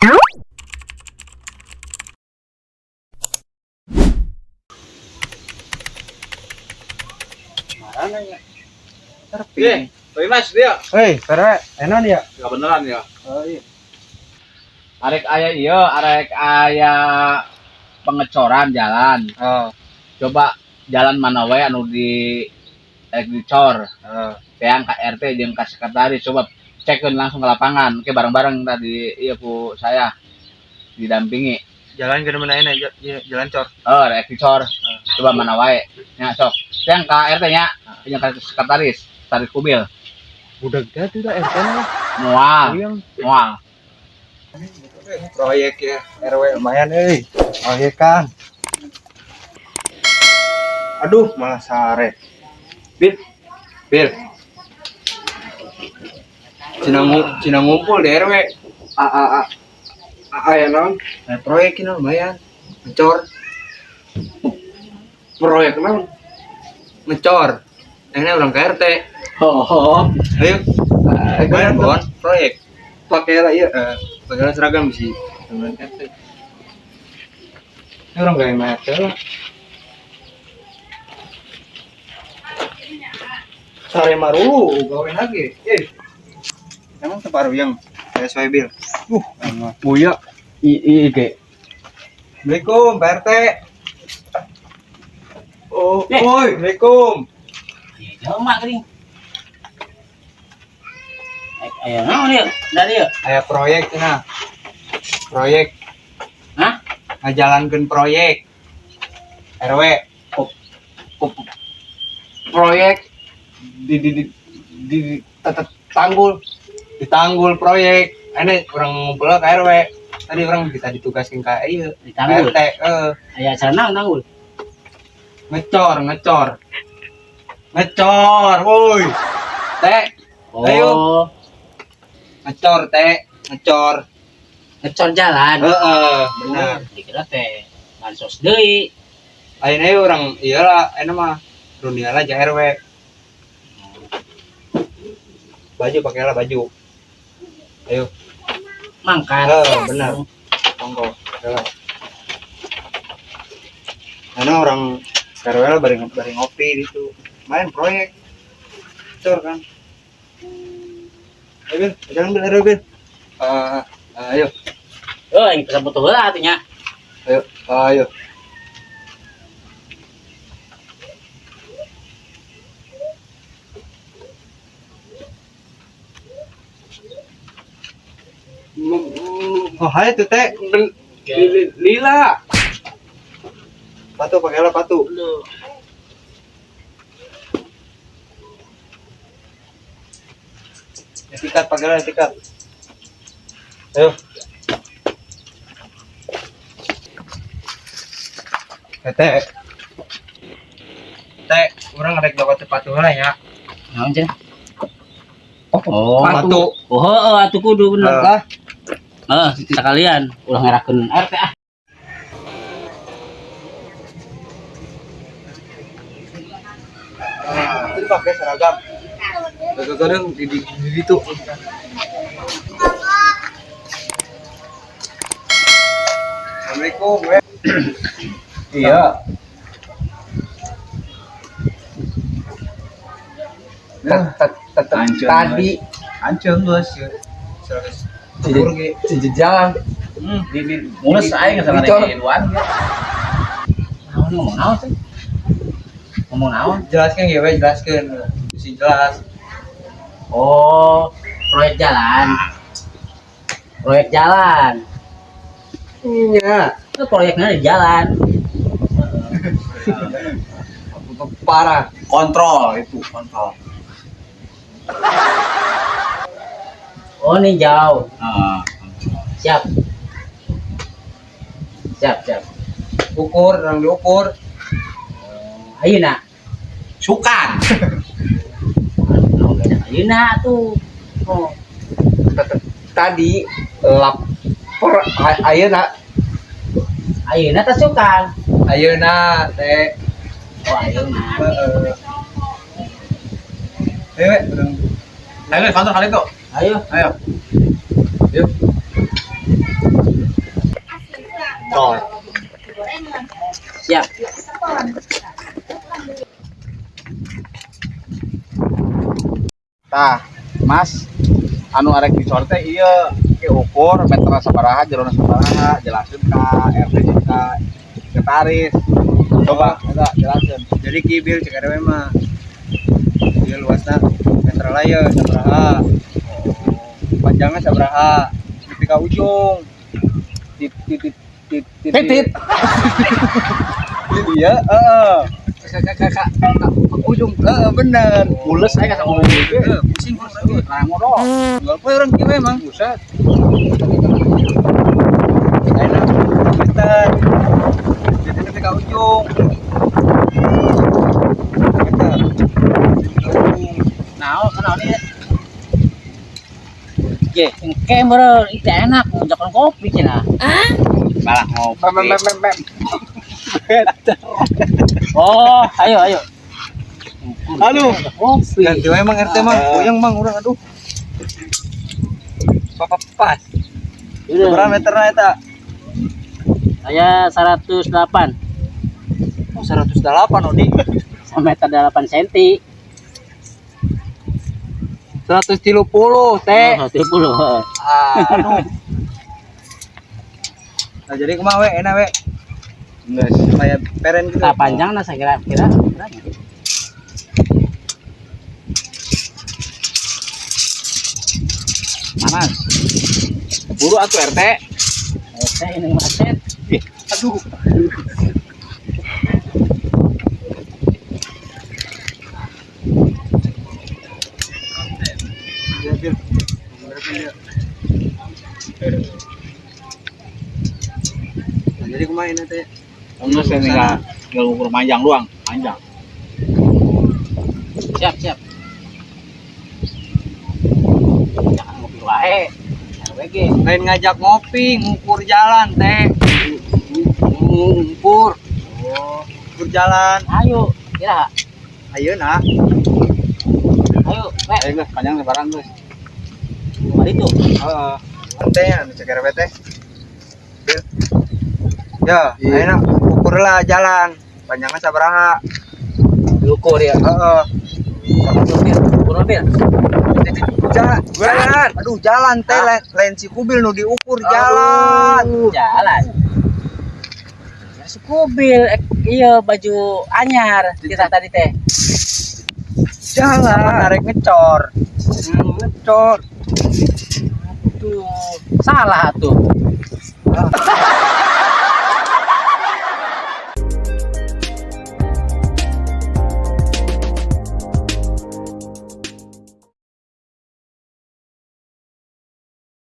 Mana ya? Terpilih. Woi Mas dia. Hei, karena enak dia. Enggak beneran ya. Oh iya. Arek aya pengecoran jalan. Oh, Coba jalan mana wae anu dicor. Yang KRT jeung ka sekretaris coba cekeun langsung ke lapangan. Oke bareng-bareng tadi iya ku saya didampingi. jalan ke mana enak jalan cor. Oh, rek dicor. Coba mana wae. Nya sok. Yang KRT nya jeung ka sekretaris, tarik kubil. Udah gede tuh RT lah. Mual. Proyek ya RW lumayan proyek kan. Aduh, malah sare. Bil. Cina ngumpul di RW. Aya naon? Proyek ini lumayan. Ngecor. Proyek naon? Ngecor. Ini orang KRT. Oh. Ayo. Lumayan bon, proyek. Pakai lah iya. Pakai seragam sih. Dengan KRT. Ini orang gak enak lah. Sare marulu gawe lagi. Emang separuh yang sesuai bil. Buya. Ge. Assalamualaikum Pak RT. Oh, oi, Assalamualaikum. Jauh mak gering. Ayo naon ieu? Dari ieu. Aya proyek cenah. Proyek. Hah? Ngajalankeun proyek. RW. Proyek Tanggul. Ditanggul proyek. Ini orang ngumpul ke RW. Tadi orang kita ditugaskan ke ieu. Ditanggul. RT. Aya acara naon tanggul? Ngecor, woi. Teh, ayo. Oh, Ngecor, ngecor. ngecor jalan. Benar. Dikira teh bansos deui. Ayeuna orang iyalah, ayeuna mah dunia lah ja RW. Baju pakailah baju. Ayo. Mangkat. Benar. Monggo. Karena orang RW lah bareng ngopi gitu. Main proyek. Cor kan. Ayo, jangan bil RW bil. Ayo. Oh, yang bisa butuh heula atunya. Ayo. Oh, hai tuh teh. lila. Patu pakailah patu. Etikat pakailah etikat. Ayo. Teh. Orang rek dapat sepatu lah ya. Naon cenah? Oh, patu. Oh, heueuh atuh kudu bener. Lah. Sekalian ulah ngerakeun RT ah. Itu pakai seragam. Kadang di itu. Assalamualaikum. Iya. Tadi hancur bos. Di jalan. Di mulus aing ngasana Ridwan. Ngomong naon sih? Ngomong naon? Jelaskan ya, jelaskan. Mesti jelas. Oh, proyek jalan. Iya. Itu proyeknya di jalan. Parah. Kontrol. Oh, ini jauh. Siap. Ukur, orang diukur. Ayeuna. Sukan. Ayeuna tuh. Oh. Tadi lapor ayeuna Ayeuna teh sukan. ayeuna teh. Oh, ayeuna. Ayo kantor kali itu. Ayo. Yuk. Cor. Siap. Tah, Mas, anu arek dicor teh ieu ke ukur meter sabaraha jerona sabaraha jelasin ka RT ka sekretaris. Coba eta jelasin. Jadi kibil cek RW mah. Dia luasna meter laya sabaraha. Panjangnya sabaraha. Di ka ujung. Titit. Titit. Iya, ujung. Bener. Mules aya ka ngomong gitu. Pusing kurang lagi. Nah, ngobrol. Jual kue orang kieu emang. Buset. Enak. Meter. Jadi ka ujung. Meter. Naon naon ieu? Ye, engke bro, itu enak, ngajakan kopi cenah. Malah ngopi. Oh, ayo. Aduh. Kopi. Ganti wae emang RT mah. Goyang Mang urang aduh. Pas. Berapa meterna eta? Saya 108. Oh, 108 Odi. 1,8 cm. 130 teh. Oh, 30. Aduh. Nah, jadi kumaha we enak we. Geus. Kayak peren gitu. Nah, panjangnya saya kira berapa? Panas. Buru atuh RT. Saya ini macet. Aduh. Ya, Bil. Berapa dia? Nah, jadi kumaha enak teh. Geus ini enggak ukur panjang doang, panjang. Siap. Jangan ngopi wae. RWG. Lain ngajak ngopi, ngukur jalan teh. Ngukur. Oh, ngukur jalan. Ayo, kira. Ayeuna. Ayo, we. Ayo geus panjang lebaran geus. Mari tuh. Heeh. Teh anu cek RW teh. Bil. Ya, Iya. ayeuna ukur lah jalan. Panjangnya sabaraha? Ukur ya. Heeh. Mobil. Jalan. Aduh, jalan teh lain si kubil nu diukur jalan. Jalan. Ya si kubil, iya baju anyar kita tadi teh. Jalan. Tarik ngecor. Ngecor. Tuh, salah tuh.